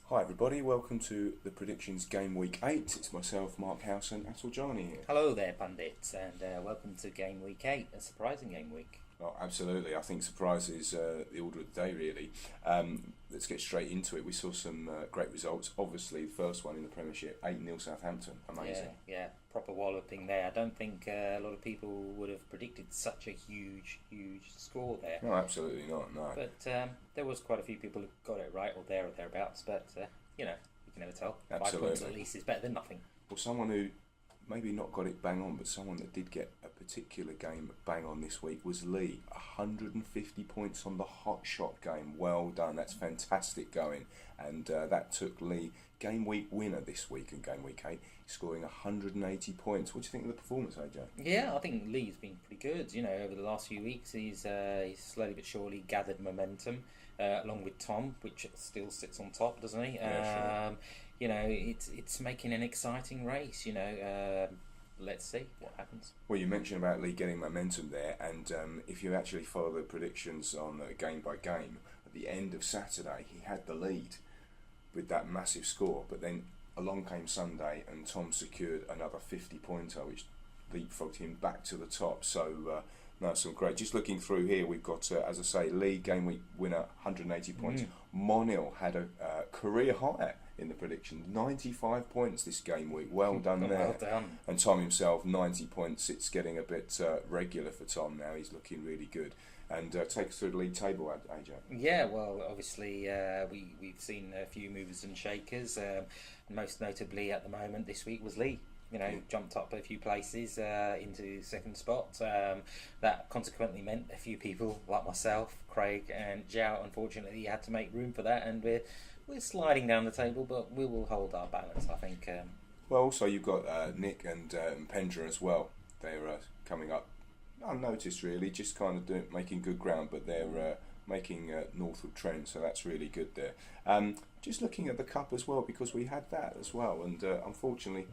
Hi everybody, welcome to the Predictions Game Week 8. It's myself, Mark House and Atul Jani here. Hello there, pundits, and welcome to Game Week 8, a surprising game week. Oh, absolutely, I think surprise is the order of the day really. Let's get straight into it. We saw some great results. Obviously the first one in the Premiership, 8-0 Southampton, amazing. Yeah, proper walloping there. I don't think a lot of people would have predicted such a huge score there. No, absolutely not, no. But there was quite a few people who got it right, or thereabouts, but you can never tell. Absolutely. 5 points at least is better than nothing. Well, someone who maybe not got it bang on, but someone that did get a particular game bang on this week was Lee. 150 points on the hot shot game. Well done, that's fantastic going. And that took Lee game week winner this week in game week 8, scoring 180 points. What do you think of the performance, AJ? Yeah, I think Lee's been pretty good. Over the last few weeks, he's slowly but surely gathered momentum, along with Tom, which still sits on top, doesn't he? Yeah, sure. It's making an exciting race. Let's see what happens. Well, you mentioned about Lee getting momentum there, and if you actually follow the predictions on game by game, at the end of Saturday he had the lead with that massive score, but then along came Sunday and Tom secured another 50-pointer, which leapfrogged him back to the top. So no, some great. Just looking through here, we've got, as I say, Lee game week winner, 180 points. Monil had a career high in the prediction, 95 points this game week. Well done there. Well done. And Tom himself, 90 points. It's getting a bit regular for Tom now. He's looking really good. And take us through the league table, AJ. Yeah, well, obviously we've seen a few movers and shakers. Most notably at the moment this week was Lee. Jumped up a few places into second spot. That consequently meant a few people like myself, Craig and Zhao, unfortunately had to make room for that, and we're sliding down the table, but we will hold our balance, I think. Well, also you've got Nick and Pendra as well. They're coming up unnoticed really, just kind of making good ground, but they're making northward trend, so that's really good there. Just looking at the cup as well, because we had that as well, and unfortunately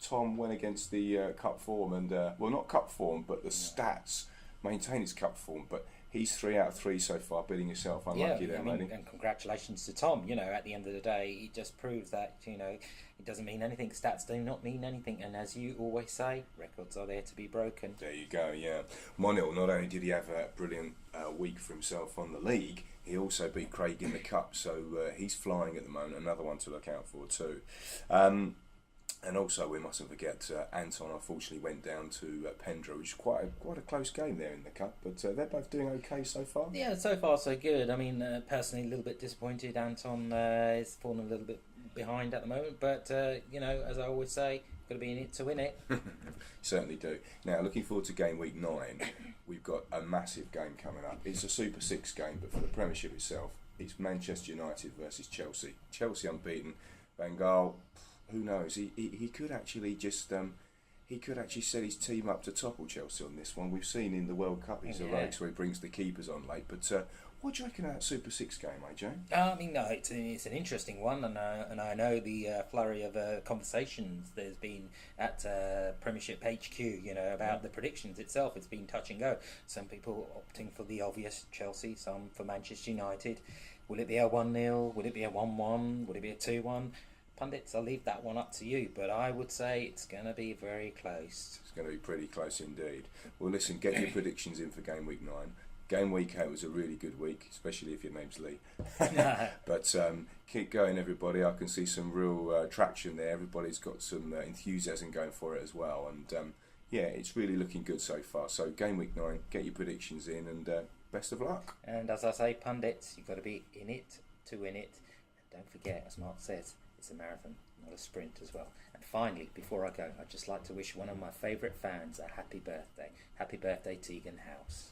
Tom went against the cup form, and well, not cup form, but the stats maintain his cup form, but he's 3 out of 3 so far, beating yourself. Unlucky there, mate. And congratulations to Tom. At the end of the day, it just proves that it doesn't mean anything. Stats do not mean anything, and as you always say, records are there to be broken. There you go. Yeah, Monil, not only did he have a brilliant week for himself on the league, he also beat Craig in the cup, so he's flying at the moment. Another one to look out for too. And also, we mustn't forget Anton. Unfortunately, went down to Pendra, which is quite a close game there in the cup. But they're both doing okay so far. Yeah, so far so good. I mean, personally, a little bit disappointed. Anton is falling a little bit behind at the moment. But as I always say, got to be in it to win it. Certainly do. Now, looking forward to game week 9. We've got a massive game coming up. It's a Super 6 game, but for the Premiership itself, it's Manchester United versus Chelsea. Chelsea unbeaten. Van Gaal, who knows? He could actually just he could actually set his team up to topple Chelsea on this one. We've seen in the World Cup his heroics where he brings the keepers on late. But what do you reckon of that Super 6 game, AJ? I mean, no, it's an interesting one, and I know the flurry of conversations there's been at Premiership HQ, about the predictions itself. It's been touch and go. Some people opting for the obvious Chelsea, some for Manchester United. Will it be a 1-0? Will it be a 1-1? Will it be a 2-1? Pundits, I'll leave that one up to you, but I would say it's going to be very close. It's going to be pretty close indeed. Well, listen, get your predictions in for game week 9. Game week 8 was a really good week, especially if your name's Lee. But keep going, everybody. I can see some real traction there. Everybody's got some enthusiasm going for it as well. And yeah, it's really looking good so far. So game week 9, get your predictions in, and best of luck. And as I say, pundits, you've got to be in it to win it. And don't forget, as Mark says, it's a marathon, not a sprint as well. And finally, before I go, I'd just like to wish one of my favourite fans a happy birthday. Happy birthday, Tegan House.